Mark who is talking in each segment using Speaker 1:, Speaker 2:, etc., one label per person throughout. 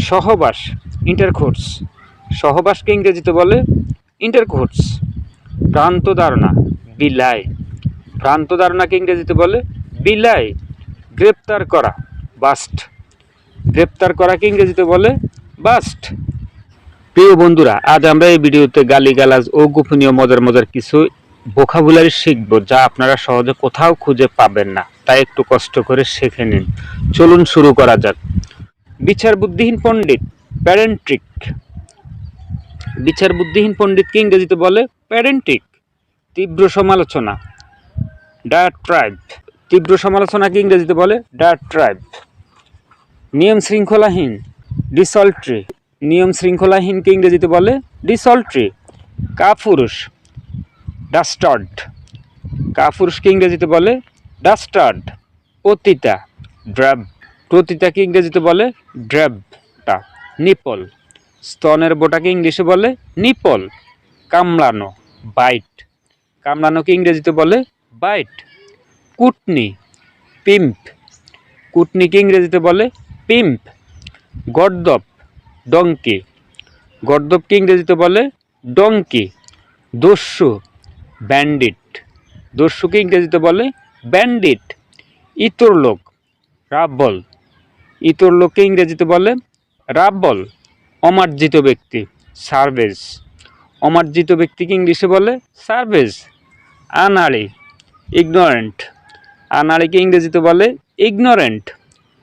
Speaker 1: সহবাস ইন্টারকোর্স, সহবাসকে ইংরেজিতে বলে ইন্টারকোর্স। ভ্রান্ত ধারণা বিলাই, ভ্রান্ত ধারণাকে ইংরেজিতে বলে বিলাই। গ্রেপ্তার করা বাস্ট, গ্রেপ্তার করাকে ইংরেজিতে বলে বাস্ট। প্রিয় বন্ধুরা, আজ আমরা এই ভিডিওতে গালিগালাজ ও গোপনীয় মজার মজার কিছু ভোকাবুলারি শিখব, যা আপনারা সহজে কোথাও খুঁজে পাবেন না, তাই একটু কষ্ট করে শিখে নিন। চলুন শুরু করা যাক। বিচার বুদ্ধিহীন পণ্ডিত প্যারেন্ট্রিক, বিচার বুদ্ধিহীন পণ্ডিতকে ইংরেজিতে বলে প্যারেন্টিক। তীব্র সমালোচনা ডায়াট্রাইব, তীব্র সমালোচনাকে ইংরেজিতে বলে ডায়াট্রাইব। নিয়ম শৃঙ্খলাহীন ডিসল্ট্রি, নিয়ম শৃঙ্খলাহীনকে ইংরেজিতে বলে ডিসল্ট্রি। কাপুরুষ ডাস্টার্ড, কাপুরুষকে ইংরেজিতে বলে ডাস্টার্ড। পতিতা ড্র্যাব, পতিতাকে ইংরেজিতে বলে ড্র্যাবটা। নিপল, স্তনের বোটাকে ইংলিশে বলে নিপল। কামড়ানো বাইট, কামড়ানোকে ইংরেজিতে বলে বাইট। কুটনি পিম্প, কুটনিকে ইংরেজিতে বলে পিম্প। গর্দপ ডঙ্কি, গর্দপকে ইংরেজিতে বলে ডঙ্কি। দস্যু ব্যান্ডিট, দস্যুকে ইংরেজিতে বলে ব্যান্ডিট। ইতর লোক রাব্বল, ইতর লোককে ইংরেজিতে বলে রাব্বল। অমার্জিত ব্যক্তি সার্ভেজ, অমার্জিত ব্যক্তিকে ইংলিশে বলে সার্ভেজ। আনাড়ি ইগনোরেন্ট, আনাড়িকে ইংরেজিতে বলে ইগনোরেন্ট।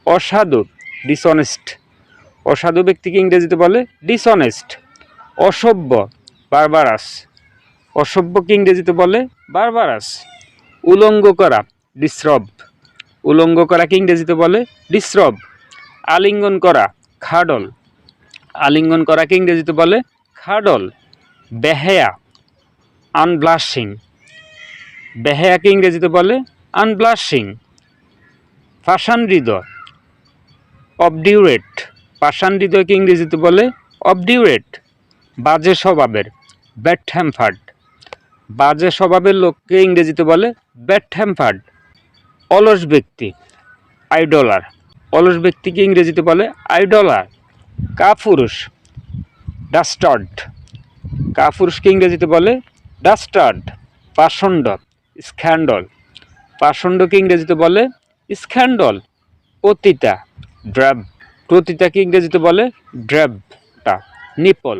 Speaker 1: অসাধু ডিসঅনেস্ট, অসাধু ব্যক্তিকে ইংরেজিতে বলে ডিসঅনেস্ট। অসভ্য বারবারাস, অসভ্যকে ইংরেজিতে বলে বারবারাস। উলঙ্গ করা ডিসরব, উলঙ্গ করাকে ইংরেজিতে বলে ডিসরব। আলিঙ্গন করা খাডল, আলিঙ্গন করাকে ইংরেজিতে বলে খাডল। বেহেয়া আনব্লাশিং, বেহেয়াকে ইংরেজিতে বলে আনব্লাশিং। পাষাণ হৃদয় অবডিউরেট, পাষাণ হৃদয়কে ইংরেজিতে বলে অবডিউরেট। বাজে স্বভাবের ব্যাড টেম্পার্ড, বাজে স্বভাবের লোককে ইংরেজিতে বলে ব্যাড টেম্পার্ড। অলস ব্যক্তি আইডলার, অলস ব্যক্তিকে ইংরেজিতে বলে আইডলার। কাপুরুষ ডাস্টার্ড, কাপুরুষকে ইংরেজিতে বলে ডাস্টার্ড। পাষণ্ড স্ক্যান্ডল, পাষণ্ডকে ইংরেজিতে বলে স্ক্যান্ডল। পতিতা ড্র্যাব, পতিতাকে ইংরেজিতে বলে ড্র্যাবটা। নিপল,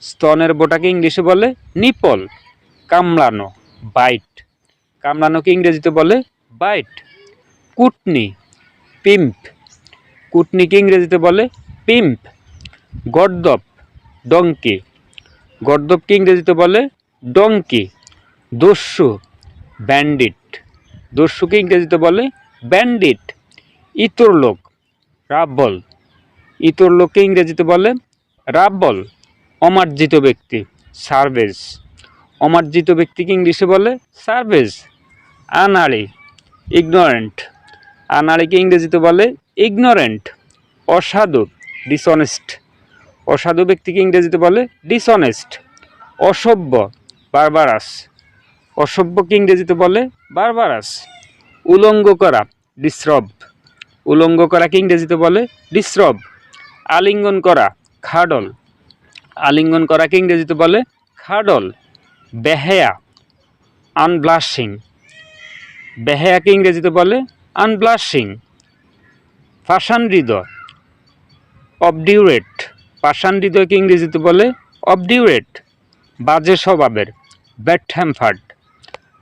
Speaker 1: স্তনের বোটাকে ইংলিশে বলে নিপল। কামড়ানো বাইট, কামড়ানোকে ইংরেজিতে বলে বাইট। কুটনি পিম্প, কুটনিকে ইংরেজিতে বলে পিম্প। গর্দপ ডঙ্কি, গর্দপকে ইংরেজিতে বলে ডঙ্কি। দস্যু ব্যান্ডিট, দস্যুকে ইংরেজিতে বলে ব্যান্ডিট। ইতর লোক রাব্বল, ইতর লোককে ইংরেজিতে বলে রাব্বল। অমার্জিত ব্যক্তি সার্ভেজ, অমার্জিত ব্যক্তিকে ইংলিশে বলে সার্ভেজ। আনাড়ি ইগনোরেন্ট, আনাড়িকে ইংরেজিতে বলে ইগনোরেন্ট। অসাধু ডিসঅনেস্ট, অসাধু ব্যক্তিকে ইংরেজিতে বলে ডিসঅনেস্ট। অসভ্য বারবারাস, অসভ্যকে ইংরেজিতে বলে বারবারাস। উলঙ্গ করা ডিসরব, উলঙ্গ করাকে ইংরেজিতে বলে ডিসরব। আলিঙ্গন করা খাডল, আলিঙ্গন করাকে ইংরেজিতে বলে খাডল। বেহেয়া আনব্লাশিং, বেহেয়াকে ইংরেজিতে বলে আনব্লাশিং। পাষাণ হৃদয় অবডিউরেট, পাষাণ হৃদয়কে ইংরেজিতে বলে অবডিউরেট। বাজে স্বভাবের ব্যাড টেম্পার্ড,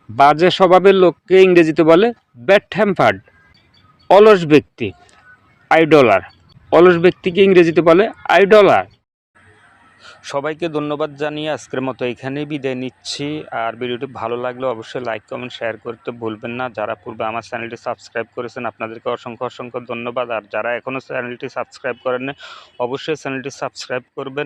Speaker 1: বাজে স্বভাবের লোককে ইংরেজিতে বলে ব্যাড টেম্পার্ড। অলস ব্যক্তি আইডলার, অলস ব্যক্তিকে ইংরেজিতে বলে আইডলার। সবাইকে ধন্যবাদ জানিয়ে আজকের মতো এখানেই বিদায় নিচ্ছি। আর ভিডিওটি ভালো লাগলে অবশ্যই লাইক কমেন্ট শেয়ার করতে ভুলবেন না। যারা পূর্বে আমার চ্যানেলটি সাবস্ক্রাইব করেছেন আপনাদেরকে অসংখ্য অসংখ্য ধন্যবাদ। আর যারা এখনও চ্যানেলটি সাবস্ক্রাইব করেন অবশ্যই চ্যানেলটি সাবস্ক্রাইব করবেন।